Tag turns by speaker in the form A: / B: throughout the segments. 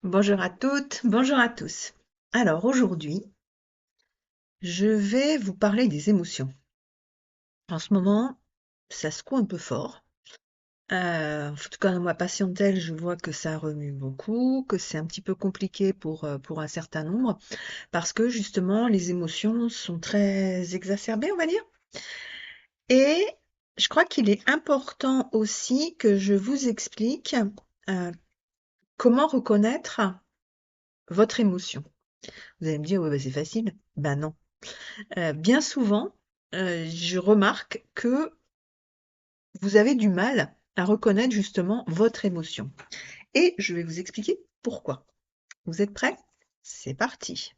A: Bonjour à toutes, bonjour à tous. Alors aujourd'hui, je vais vous parler des émotions. En ce moment, ça secoue un peu fort. En tout cas, dans ma patientèle, je vois que ça remue beaucoup, que c'est un petit peu compliqué pour un certain nombre, parce que justement, les émotions sont très exacerbées, on va dire. Et je crois qu'il est important aussi que je vous explique euh, comment reconnaître votre émotion. Vous allez me dire, ouais, bah, c'est facile. Ben non. Bien souvent, je remarque que vous avez du mal à reconnaître justement votre émotion et je vais vous expliquer pourquoi. Vous êtes prêts? C'est parti.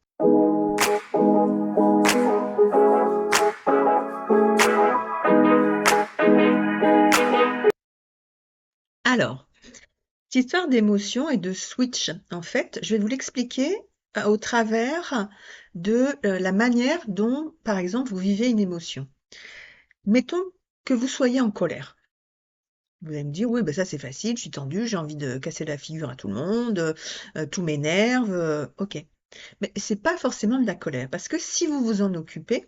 A: Alors, cette histoire d'émotion et de switch, en fait, je vais vous l'expliquer, au travers de, la manière dont, par exemple, vous vivez une émotion. Mettons que vous soyez en colère. Vous allez me dire: «Oui, bah, ça c'est facile, je suis tendue, j'ai envie de casser la figure à tout le monde, tout m'énerve», OK. Mais c'est pas forcément de la colère, parce que si vous vous en occupez,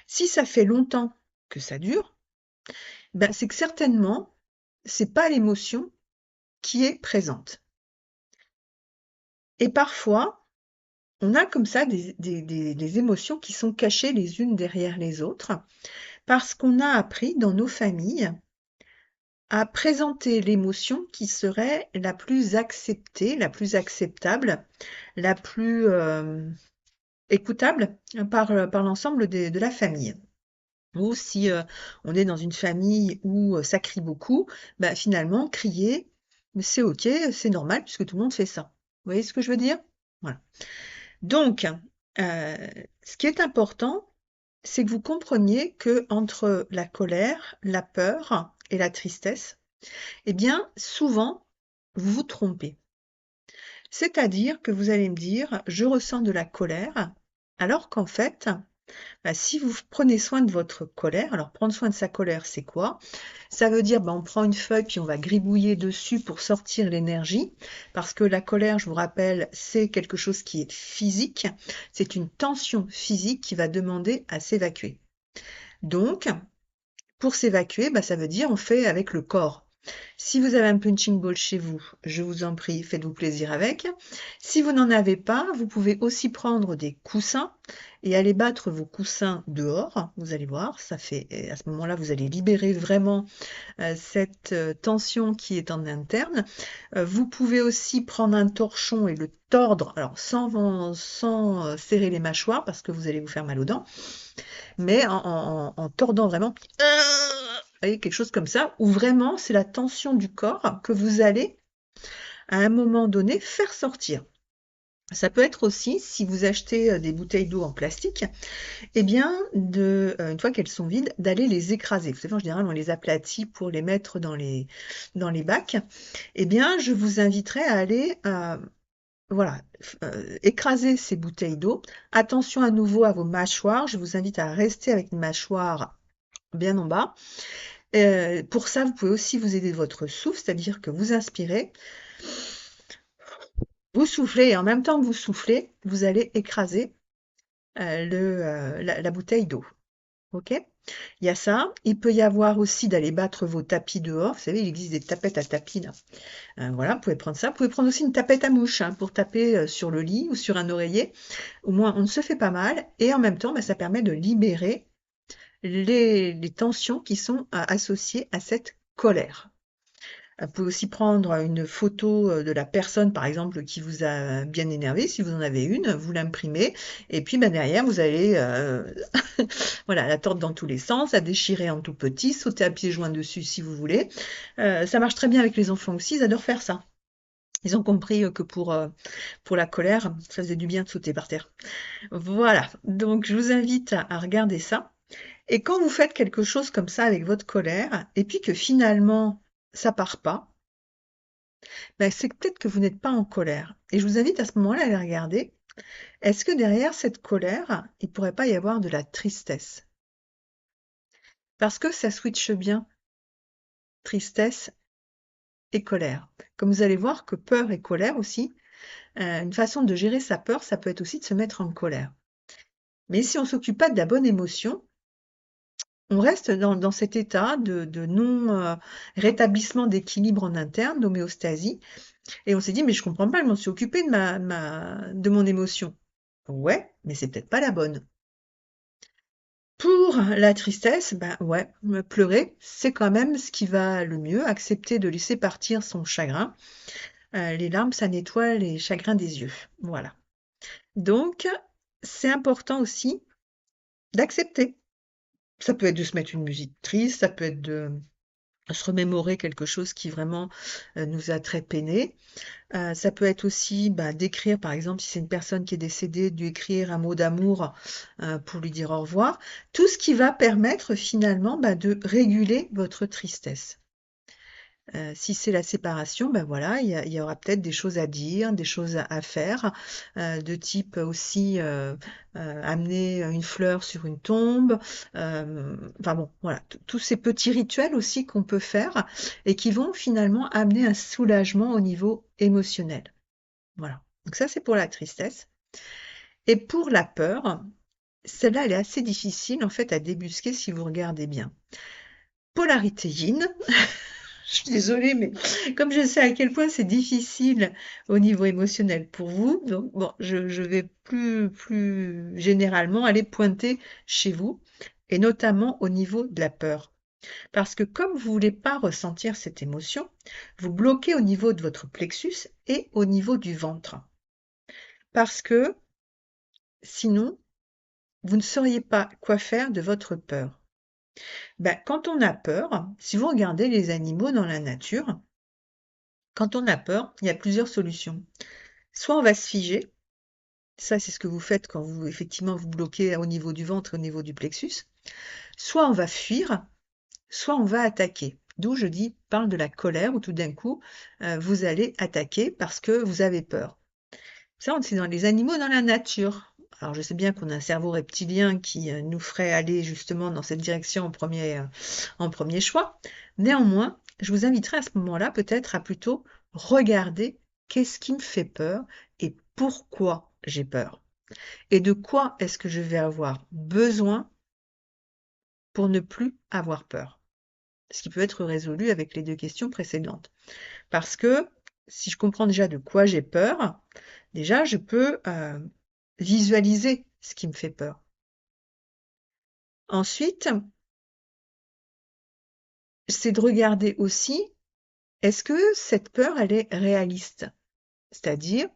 A: si ça fait longtemps que ça dure, ben, c'est que certainement, c'est pas l'émotion qui est présente. Et parfois, on a comme ça des émotions qui sont cachées les unes derrière les autres, parce qu'on a appris dans nos familles à présenter l'émotion qui serait la plus acceptée, la plus acceptable, la plus écoutable par l'ensemble de la famille. Ou si on est dans une famille où ça crie beaucoup, bah, finalement, crier, c'est OK, c'est normal puisque tout le monde fait ça. Vous voyez ce que je veux dire? Voilà. Donc, ce qui est important, c'est que vous compreniez que entre la colère, la peur et la tristesse, eh bien, souvent, vous vous trompez. C'est-à-dire que vous allez me dire: «Je ressens de la colère», alors qu'en fait, bah, si vous prenez soin de votre colère, alors prendre soin de sa colère, c'est quoi? Ça veut dire, bah, on prend une feuille puis on va gribouiller dessus pour sortir l'énergie, parce que la colère, je vous rappelle, c'est quelque chose qui est physique, c'est une tension physique qui va demander à s'évacuer. Donc, pour s'évacuer, bah, ça veut dire on fait avec le corps. Si vous avez un punching ball chez vous, je vous en prie, faites-vous plaisir avec. Si vous n'en avez pas, vous pouvez aussi prendre des coussins et aller battre vos coussins dehors. Vous allez voir, ça fait, et à ce moment-là, vous allez libérer vraiment cette tension qui est en interne. Vous pouvez aussi prendre un torchon et le tordre, alors sans serrer les mâchoires parce que vous allez vous faire mal aux dents, mais en tordant vraiment. Vous voyez, quelque chose comme ça, où vraiment c'est la tension du corps que vous allez, à un moment donné, faire sortir. Ça peut être aussi, si vous achetez des bouteilles d'eau en plastique, eh bien, une fois qu'elles sont vides, d'aller les écraser. Vous savez, en général, on les aplatit pour les mettre dans les bacs. Eh bien, je vous inviterai à aller, voilà, écraser ces bouteilles d'eau. Attention à nouveau à vos mâchoires. Je vous invite à rester avec une mâchoire bien en bas. Pour ça, vous pouvez aussi vous aider de votre souffle, c'est-à-dire que vous inspirez, vous soufflez et en même temps que vous soufflez, vous allez écraser la bouteille d'eau. OK? Il y a ça. Il peut y avoir aussi d'aller battre vos tapis dehors. Vous savez, il existe des tapettes à tapis là. Voilà, vous pouvez prendre ça. Vous pouvez prendre aussi une tapette à mouche hein, pour taper sur le lit ou sur un oreiller. Au moins, on ne se fait pas mal. Et en même temps, bah, ça permet de libérer les tensions qui sont associées à cette colère. Vous pouvez aussi prendre une photo de la personne, par exemple, qui vous a bien énervé, si vous en avez une, vous l'imprimez, et puis bah, derrière, vous allez voilà, la tordre dans tous les sens, la déchirer en tout petit, sauter à pieds joints dessus si vous voulez. Ça marche très bien avec les enfants aussi, ils adorent faire ça. Ils ont compris que pour la colère, ça faisait du bien de sauter par terre. Voilà, donc je vous invite à regarder ça. Et quand vous faites quelque chose comme ça avec votre colère, et puis que finalement, ça part pas, ben, c'est peut-être que vous n'êtes pas en colère. Et je vous invite à ce moment-là à aller regarder, est-ce que derrière cette colère, il pourrait pas y avoir de la tristesse? Parce que ça switche bien, tristesse et colère. Comme vous allez voir que peur et colère aussi, Une façon de gérer sa peur, ça peut être aussi de se mettre en colère. Mais si on s'occupe pas de la bonne émotion, on reste dans cet état de non rétablissement d'équilibre en interne, d'homéostasie, et on s'est dit, mais je comprends pas, je m'en suis occupée de mon émotion. Ouais, mais c'est peut-être pas la bonne. Pour la tristesse, ben ouais, pleurer, c'est quand même ce qui va le mieux, accepter de laisser partir son chagrin. Les larmes, ça nettoie les chagrins des yeux. Voilà. Donc, c'est important aussi d'accepter. Ça peut être de se mettre une musique triste, ça peut être de se remémorer quelque chose qui vraiment nous a très peiné. Ça peut être aussi d'écrire, par exemple, si c'est une personne qui est décédée, d'écrire un mot d'amour pour lui dire au revoir. Tout ce qui va permettre finalement de réguler votre tristesse. Si c'est la séparation, ben voilà, il y aura peut-être des choses à dire, des choses à faire, de type aussi amener une fleur sur une tombe. Enfin bon, voilà, tous ces petits rituels aussi qu'on peut faire et qui vont finalement amener un soulagement au niveau émotionnel. Voilà. Donc ça, c'est pour la tristesse. Et pour la peur, celle-là, elle est assez difficile en fait à débusquer si vous regardez bien. Polarité yin. Je suis désolée, mais comme je sais à quel point c'est difficile au niveau émotionnel pour vous, donc bon, je vais plus généralement aller pointer chez vous, et notamment au niveau de la peur. Parce que comme vous voulez pas ressentir cette émotion, vous bloquez au niveau de votre plexus et au niveau du ventre. Parce que sinon, vous ne sauriez pas quoi faire de votre peur. Quand on a peur, si vous regardez les animaux dans la nature, quand on a peur, il y a plusieurs solutions. Soit on va se figer, ça c'est ce que vous faites quand vous effectivement vous bloquez au niveau du ventre, au niveau du plexus. Soit on va fuir, soit on va attaquer. D'où je dis, parle de la colère où tout d'un coup vous allez attaquer parce que vous avez peur. Ça, c'est dans les animaux dans la nature. Alors je sais bien qu'on a un cerveau reptilien qui nous ferait aller justement dans cette direction en premier choix. Néanmoins, je vous inviterai à ce moment-là peut-être à plutôt regarder qu'est-ce qui me fait peur et pourquoi j'ai peur. Et de quoi est-ce que je vais avoir besoin pour ne plus avoir peur. Ce qui peut être résolu avec les deux questions précédentes. Parce que si je comprends déjà de quoi j'ai peur, déjà je peux visualiser ce qui me fait peur. Ensuite, c'est de regarder aussi, est-ce que cette peur, elle est réaliste? C'est-à-dire,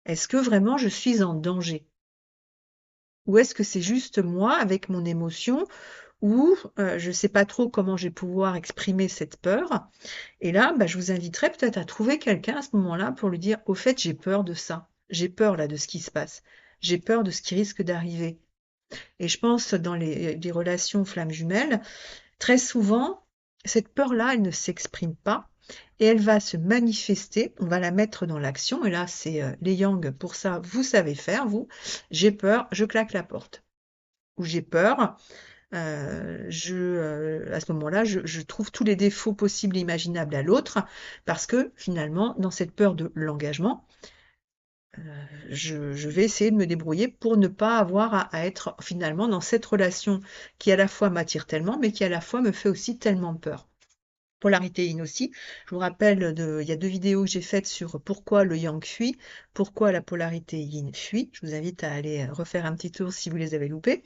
A: est-ce que vraiment je suis en danger? Ou est-ce que c'est juste moi avec mon émotion ou je ne sais pas trop comment je vais pouvoir exprimer cette peur. Et là, je vous inviterai peut-être à trouver quelqu'un à ce moment-là pour lui dire, au fait, j'ai peur de ça. J'ai peur là de ce qui se passe. J'ai peur de ce qui risque d'arriver. Et je pense dans les relations flammes jumelles, très souvent, cette peur-là, elle ne s'exprime pas et elle va se manifester. On va la mettre dans l'action. Et là, c'est les yang pour ça. Vous savez faire, vous. J'ai peur, je claque la porte. Ou j'ai peur, à ce moment-là, je trouve tous les défauts possibles et imaginables à l'autre, parce que finalement, dans cette peur de l'engagement, je vais essayer de me débrouiller pour ne pas avoir à être finalement dans cette relation qui à la fois m'attire tellement, mais qui à la fois me fait aussi tellement peur. Polarité yin aussi. Je vous rappelle, il y a 2 vidéos que j'ai faites sur pourquoi le yang fuit, pourquoi la polarité yin fuit. Je vous invite à aller refaire un petit tour si vous les avez loupés.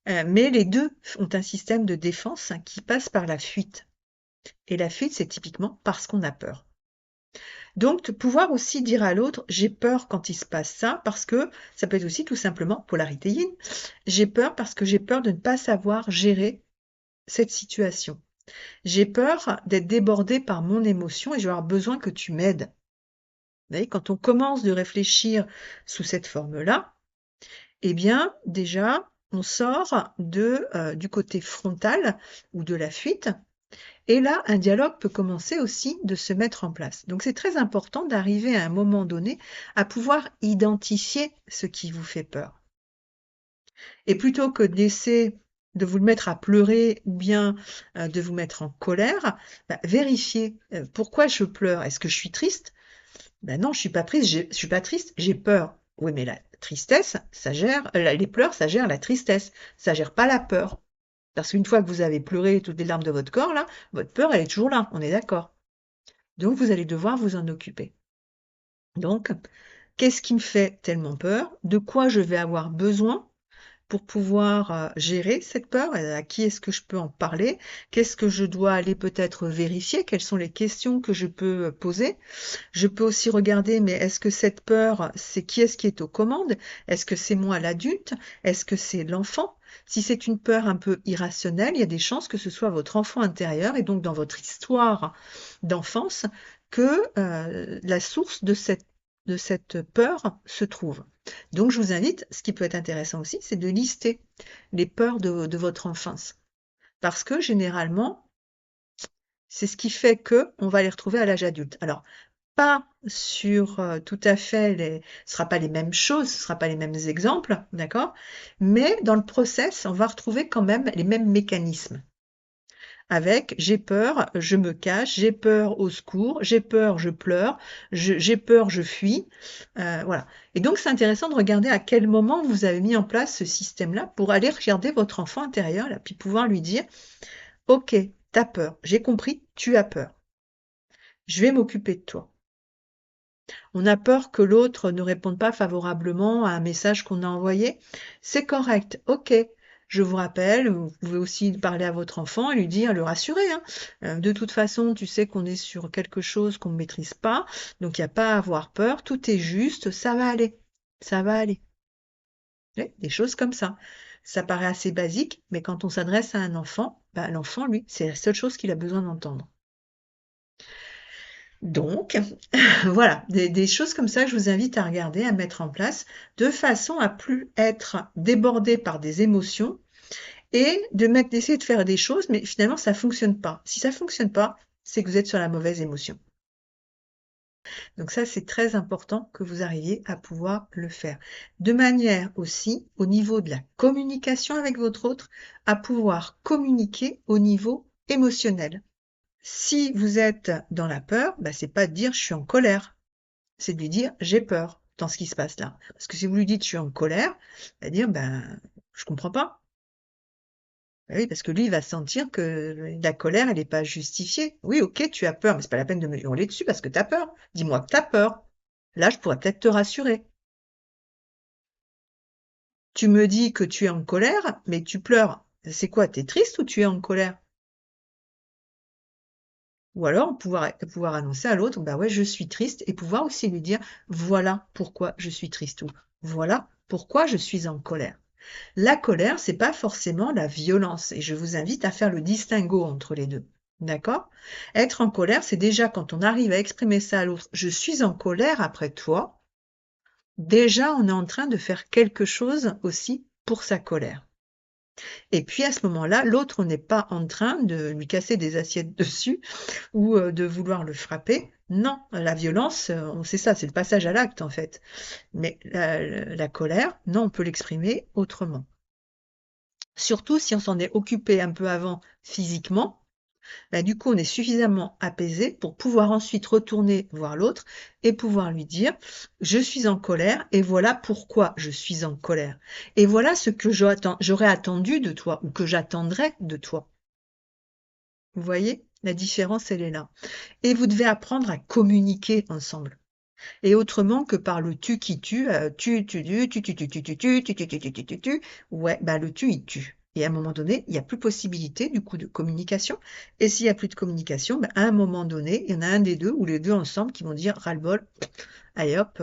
A: Mais les deux ont un système de défense qui passe par la fuite. Et la fuite, c'est typiquement parce qu'on a peur. Donc, de pouvoir aussi dire à l'autre, j'ai peur quand il se passe ça, parce que ça peut être aussi tout simplement polarité yin. J'ai peur parce que j'ai peur de ne pas savoir gérer cette situation. J'ai peur d'être débordée par mon émotion et je vais avoir besoin que tu m'aides. Vous voyez, quand on commence de réfléchir sous cette forme-là, eh bien, déjà, on sort du côté frontal ou de la fuite. Et là, un dialogue peut commencer aussi de se mettre en place. Donc, c'est très important d'arriver à un moment donné à pouvoir identifier ce qui vous fait peur. Et plutôt que d'essayer de vous le mettre à pleurer ou bien de vous mettre en colère, vérifiez pourquoi je pleure. Est-ce que je suis triste? Ben non, je suis pas triste, je suis pas triste, j'ai peur. Oui, mais la tristesse, ça gère, les pleurs, ça gère la tristesse, ça gère pas la peur. Parce qu'une fois que vous avez pleuré toutes les larmes de votre corps, là, votre peur, elle est toujours là, on est d'accord. Donc, vous allez devoir vous en occuper. Donc, qu'est-ce qui me fait tellement peur? De quoi je vais avoir besoin pour pouvoir gérer cette peur? À qui est-ce que je peux en parler? Qu'est-ce que je dois aller peut-être vérifier? Quelles sont les questions que je peux poser? Je peux aussi regarder, mais est-ce que cette peur, c'est qui est-ce qui est aux commandes? Est-ce que c'est moi l'adulte? Est-ce que c'est l'enfant? Si c'est une peur un peu irrationnelle, il y a des chances que ce soit votre enfant intérieur et donc dans votre histoire d'enfance que la source de cette peur se trouve. Donc je vous invite, ce qui peut être intéressant aussi, c'est de lister les peurs de votre enfance. Parce que généralement, c'est ce qui fait que on va les retrouver à l'âge adulte. Alors, pas sur tout à fait ce sera pas les mêmes choses, ce sera pas les mêmes exemples, d'accord? Mais dans le process, on va retrouver quand même les mêmes mécanismes. Avec j'ai peur, je me cache, j'ai peur, au secours, j'ai peur, je pleure, j'ai peur, je fuis, voilà. Et donc c'est intéressant de regarder à quel moment vous avez mis en place ce système-là pour aller regarder votre enfant intérieur, là, puis pouvoir lui dire, ok, t'as peur, j'ai compris, tu as peur, je vais m'occuper de toi. On a peur que l'autre ne réponde pas favorablement à un message qu'on a envoyé. C'est correct, ok. Je vous rappelle, vous pouvez aussi parler à votre enfant et lui dire, le rassurer, hein. De toute façon, tu sais qu'on est sur quelque chose qu'on ne maîtrise pas, donc il n'y a pas à avoir peur, tout est juste, ça va aller. Ça va aller. Des choses comme ça. Ça paraît assez basique, mais quand on s'adresse à un enfant, bah, l'enfant, lui, c'est la seule chose qu'il a besoin d'entendre. Donc, voilà, des choses comme ça que je vous invite à regarder, à mettre en place, de façon à plus être débordé par des émotions et d'essayer de faire des choses, mais finalement, ça fonctionne pas. Si ça fonctionne pas, c'est que vous êtes sur la mauvaise émotion. Donc ça, c'est très important que vous arriviez à pouvoir le faire. De manière aussi, au niveau de la communication avec votre autre, à pouvoir communiquer au niveau émotionnel. Si vous êtes dans la peur, bah, c'est pas de dire je suis en colère. C'est de lui dire j'ai peur dans ce qui se passe là. Parce que si vous lui dites je suis en colère, il va dire ben je comprends pas. Ben oui, parce que lui, il va sentir que la colère, elle n'est pas justifiée. Oui, ok, tu as peur, mais c'est pas la peine de me hurler dessus parce que tu as peur. Dis-moi que tu as peur. Là, je pourrais peut-être te rassurer. Tu me dis que tu es en colère, mais tu pleures. C'est quoi, t'es triste ou tu es en colère? Ou alors pouvoir annoncer à l'autre, bah ouais, je suis triste, et pouvoir aussi lui dire, voilà pourquoi je suis triste, ou voilà pourquoi je suis en colère. La colère, c'est pas forcément la violence, et je vous invite à faire le distinguo entre les deux. D'accord? Être en colère, c'est déjà quand on arrive à exprimer ça à l'autre, je suis en colère après toi, déjà on est en train de faire quelque chose aussi pour sa colère. Et puis à ce moment-là, l'autre n'est pas en train de lui casser des assiettes dessus ou de vouloir le frapper. Non, la violence, on sait ça, c'est le passage à l'acte en fait. Mais la colère, non, on peut l'exprimer autrement. Surtout si on s'en est occupé un peu avant physiquement, bah, du coup, on est suffisamment apaisé pour pouvoir ensuite retourner voir l'autre et pouvoir lui dire, je suis en colère et voilà pourquoi je suis en colère. Et voilà ce que j'aurais attendu de toi ou que j'attendrais de toi. Vous voyez, la différence, elle est là. Et vous devez apprendre à communiquer ensemble. Et autrement que par le tu qui tue, ouais, bah le tu, il tue. Et à un moment donné, il n'y a plus possibilité du coup de communication. Et s'il n'y a plus de communication, bah, à un moment donné, il y en a un des deux ou les deux ensemble qui vont dire ras-le-bol, allez hop,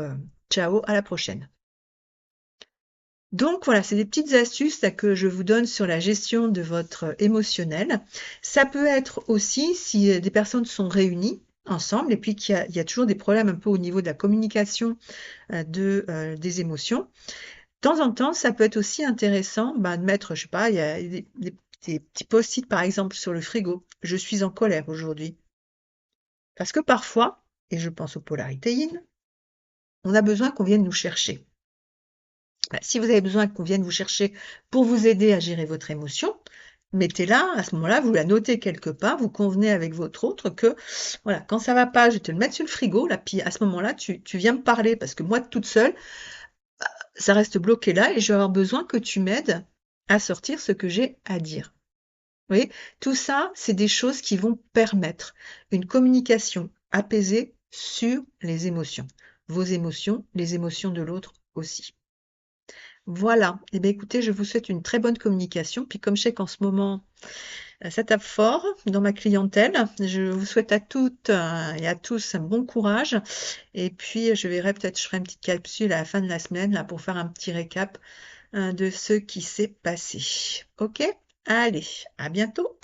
A: ciao, à la prochaine. Donc voilà, c'est des petites astuces là, que je vous donne sur la gestion de votre émotionnel. Ça peut être aussi si des personnes sont réunies ensemble et puis il y a toujours des problèmes un peu au niveau de la communication des émotions. De temps en temps, ça peut être aussi intéressant de mettre, je sais pas, il y a des petits post-it par exemple sur le frigo. Je suis en colère aujourd'hui. Parce que parfois, et je pense aux polarités yin, on a besoin qu'on vienne nous chercher. Si vous avez besoin qu'on vienne vous chercher pour vous aider à gérer votre émotion, mettez-la, à ce moment-là, vous la notez quelque part, vous convenez avec votre autre que, voilà, quand ça va pas, je vais te le mettre sur le frigo, là, puis à ce moment-là, tu viens me parler, parce que moi, toute seule, ça reste bloqué là, et je vais avoir besoin que tu m'aides à sortir ce que j'ai à dire. Vous voyez, tout ça, c'est des choses qui vont permettre une communication apaisée sur les émotions. Vos émotions, les émotions de l'autre aussi. Voilà. Eh bien, écoutez, je vous souhaite une très bonne communication. Puis comme je sais qu'en ce moment, ça tape fort dans ma clientèle, je vous souhaite à toutes et à tous un bon courage. Et puis, je verrai peut-être, je ferai une petite capsule à la fin de la semaine là, pour faire un petit récap de ce qui s'est passé. Ok? Allez, à bientôt.